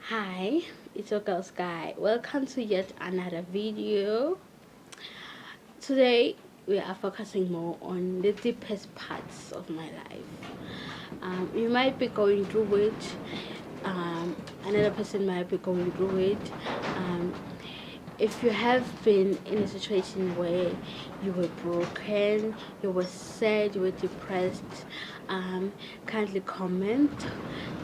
Hi, it's your girl Sky. Welcome to yet another video. Today we are focusing more on the deepest parts of my life. You might be going through it. Another person might be going through it. Um, if you have been in a situation where you were broken, you were sad, you were depressed, kindly comment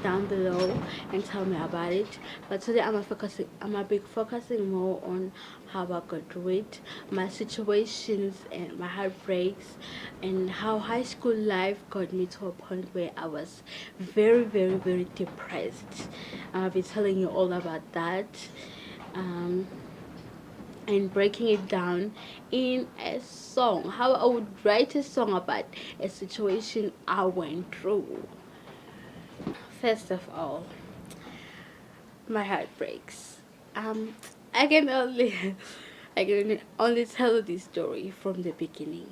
down below and tell me about it. But today I'm a big focusing more on how I got through it, my situations and my heartbreaks, and how high school life got me to a point where I was very depressed. I'll be telling you all about that. Um, and breaking it down in a song, how I would write a song about a situation I went through. First of all, my heart breaks. Um, I can only, I can only tell this story from the beginning.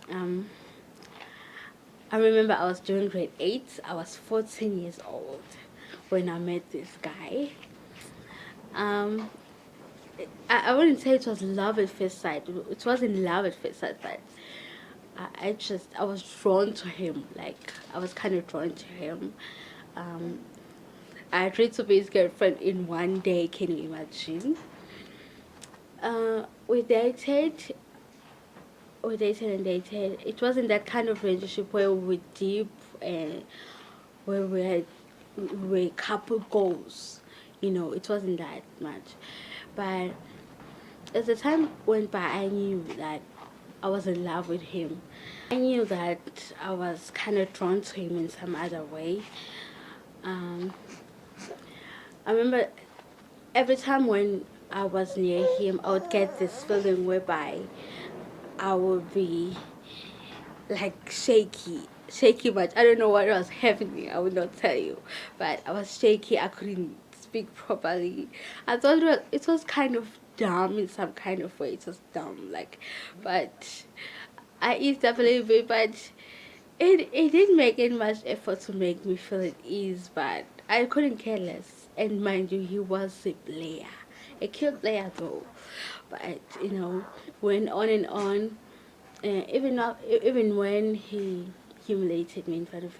Um, I remember I was doing grade 8. I was 14 years old when I met this guy. Um, I wouldn't say it was love at first sight. It wasn't love at first sight, but I was drawn to him. Like I was kind of drawn to him. Um, I agreed to be his girlfriend in one day. Can you imagine? We dated. We dated and dated. It wasn't that kind of relationship where we were deep and where we were couple goals. It wasn't that much. But as the time went by, I knew that I was in love with him. I knew that I was kind of drawn to him in some other way. Um, I remember every time when I was near him, I would get this feeling whereby I would be like shaky much. I don't know what was happening. I would not tell you, but I was shaky. I couldn't speak properly. I thought it was kind of dumb in some kind of way. It was dumb, like, but I eased up a little bit, but it didn't make any much effort to make me feel at ease. But I couldn't care less. And mind you, he was a player, a cute player though. But went on and on. Even when he humiliated me in front of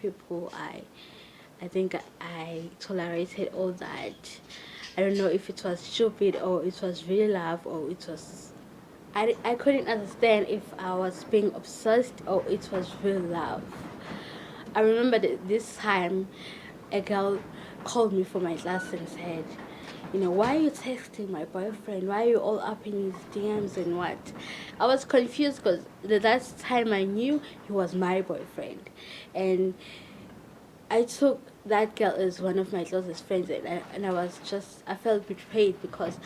people, I think I tolerated all that. I don't know if it was stupid or it was real love or it was. I couldn't understand if I was being obsessed or it was real love. I remember that this time a girl called me from my class and said, why are you texting my boyfriend? Why are you all up in his DMs and what? I was confused because the last time I knew he was my boyfriend. And I took that girl as one of my closest friends, and I felt betrayed because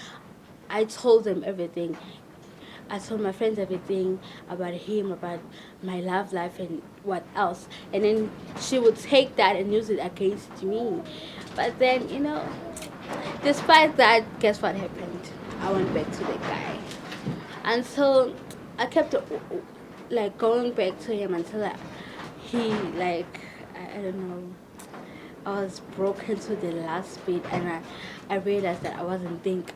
I told them everything. I told my friends everything about him, about my love life and what else. And then she would take that and use it against me. But then, despite that, guess what happened? I went back to the guy. And so I kept like going back to him until he like I don't know. I was broken to the last bit, and I realized that I wasn't thinking.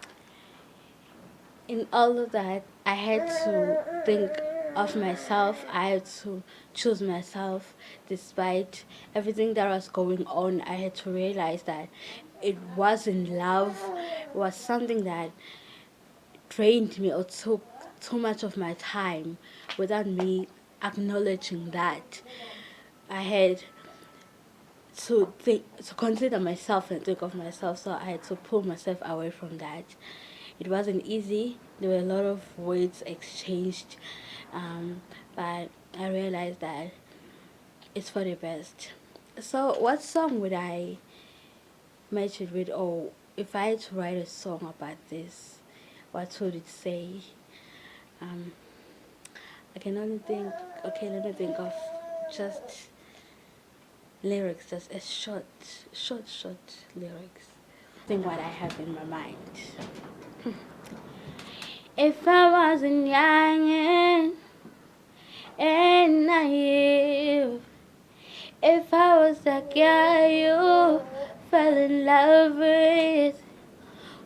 In all of that, I had to think of myself. I had to choose myself despite everything that was going on. I had to realize that it wasn't love, it was something that drained me or took too much of my time without me acknowledging that. I had to consider myself and think of myself, so I had to pull myself away from that. It wasn't easy. There were a lot of words exchanged, but I realized that it's for the best. So what song would I match it with? Or if I had to write a song about this, what would it say? um, I can only think, okay, let me think of just lyrics, just a short lyrics. Think what I have in my mind. If I wasn't young and naive, if I was the girl you fell in love with?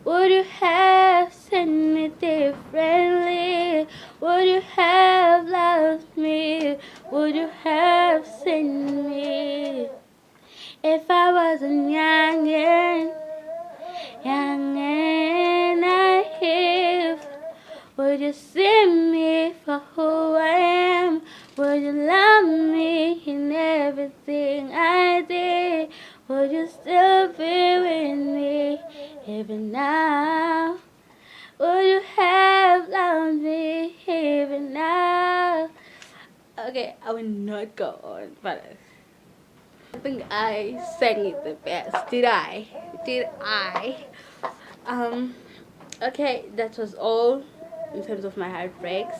Would you have seen me differently? Would you have loved me? Would you have seen me if I wasn't young and naive? Would you see me for who I am? Would you love me in everything I did? Would you still be with me even now? Would you have loved me even now? Okay, I will not go on, but I think I sang it the best. Did I? Did I? Um, okay, that was all in terms of my heartbreaks.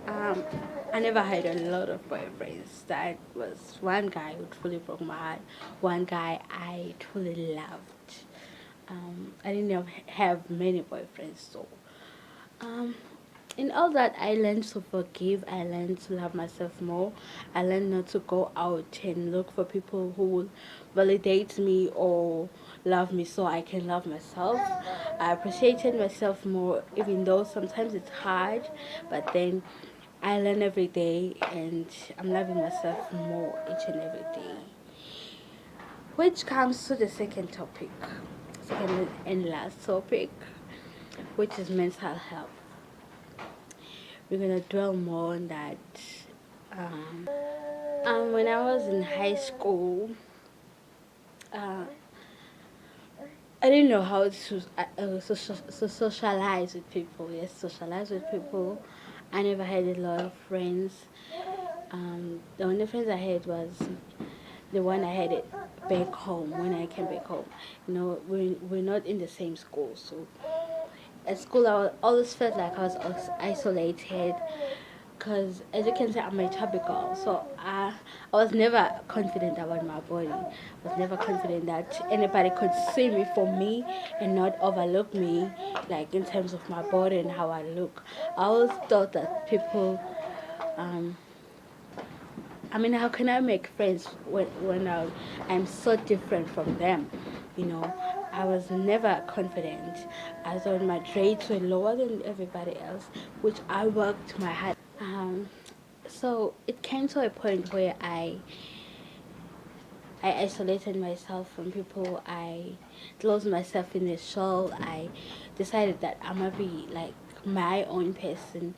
Um, I never had a lot of boyfriends. That was one guy who truly broke my heart. One guy I truly loved. I didn't have many boyfriends, so um, in all that, I learned to forgive. I learned to love myself more. I learned not to go out and look for people who will validate me or love me so I can love myself. I appreciated myself more, even though sometimes it's hard, but then I learn every day and I'm loving myself more each and every day. Which comes to the second topic, second and last topic, which is mental health. We're gonna dwell more on that. When I was in high school, uh, I didn't know how to socialize with people. Yes, socialize with people. I never had a lot of friends. The only friends I had was the one I had it back home when I came back home. You know, we're not in the same school, so at school always felt like I was isolated. Because as you can see, I'm a chubby girl, so I was never confident about my body. I was never confident that anybody could see me for me and not overlook me, like in terms of my body and how I look. I always thought that people, um, I mean, how can I make friends when I'm so different from them? You know, I was never confident. I thought my grades were lower than everybody else, which I worked my heart. So it came to a point where I isolated myself from people. I closed myself in a shell. I decided that I'm gonna be like my own person.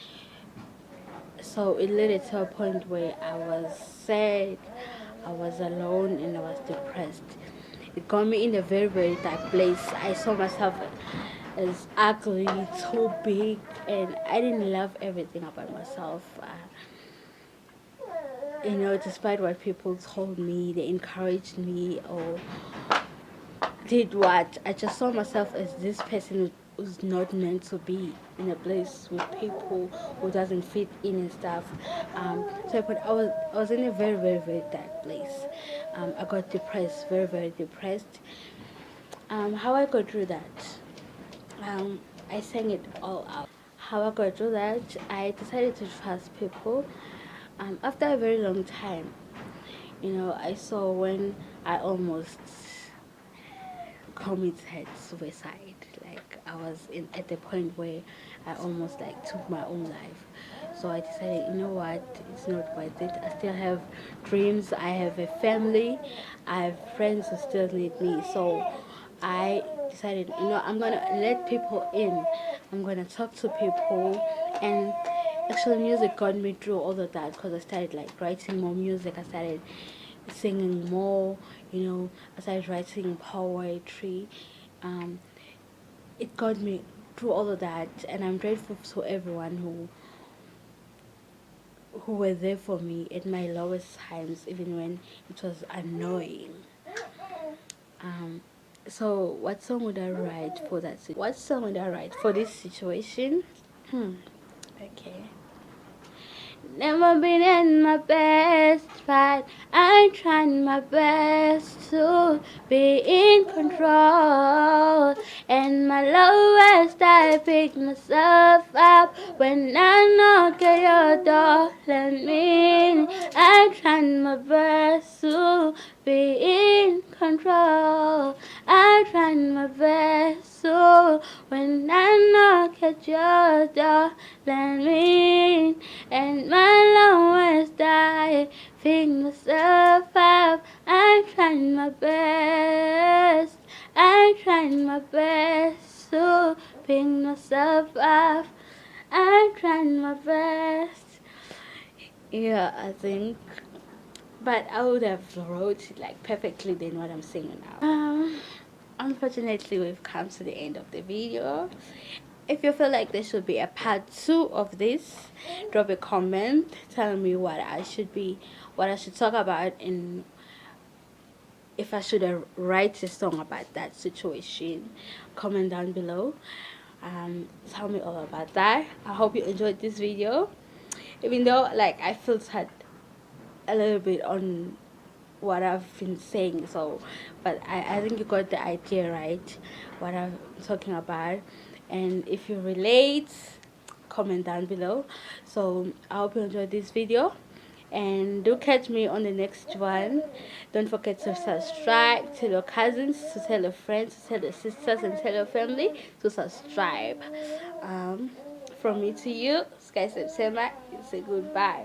So it led to a point where I was sad, I was alone, and I was depressed. It got me in a very, very dark place. I saw myself as ugly, too big, and I didn't love everything about myself. You know, despite what people told me, they encouraged me or did what, I just saw myself as this person who's not meant to be in a place with people who doesn't fit in and stuff. But I was in a very, very, very dark place. I got depressed, very, very depressed. How I got through that? I sang it all out. How I got through that? I decided to trust people. After a very long time, you know, I saw when I almost committed suicide. Like I was at the point where I almost like took my own life. So I decided, you know what, it's not worth it. I still have dreams. I have a family. I have friends who still need me. So I decided, you know, I'm gonna let people in. I'm gonna talk to people, and actually, music got me through all of that because I started like writing more music. I started singing more, you know, I started writing poetry. Um, it got me through all of that, and I'm grateful to everyone who were there for me at my lowest times, even when it was annoying. Um, so what song would I write for that? What song would I write for this situation? Okay. Never been in my best, but I tried my best to be in control. And my lowest, I picked myself up when I knock at your door. Let me in. I tried my best to be in control. I'm trying my best. So when I knock at your door, let me in. And my lowest I pick myself up. I'm trying my best. I'm trying my best. So pick myself up. I'm trying my best. Yeah, I think, but I would have wrote it like perfectly than what I'm saying now. Unfortunately, we've come to the end of the video. If you feel like there should be a part 2 of this, drop a comment. Tell me what I should talk about, and if I should write a song about that situation. Comment down below. Tell me all about that. I hope you enjoyed this video, even though like I filtered a little bit on what I've been saying, so but I think you got the idea, right, what I'm talking about. And if you relate, comment down below. So I hope you enjoyed this video, and do catch me on the next one. Don't forget to subscribe, tell your cousins, to tell your friends, to tell your sisters, and tell your family to subscribe. From me to you, Sky September, it's a goodbye.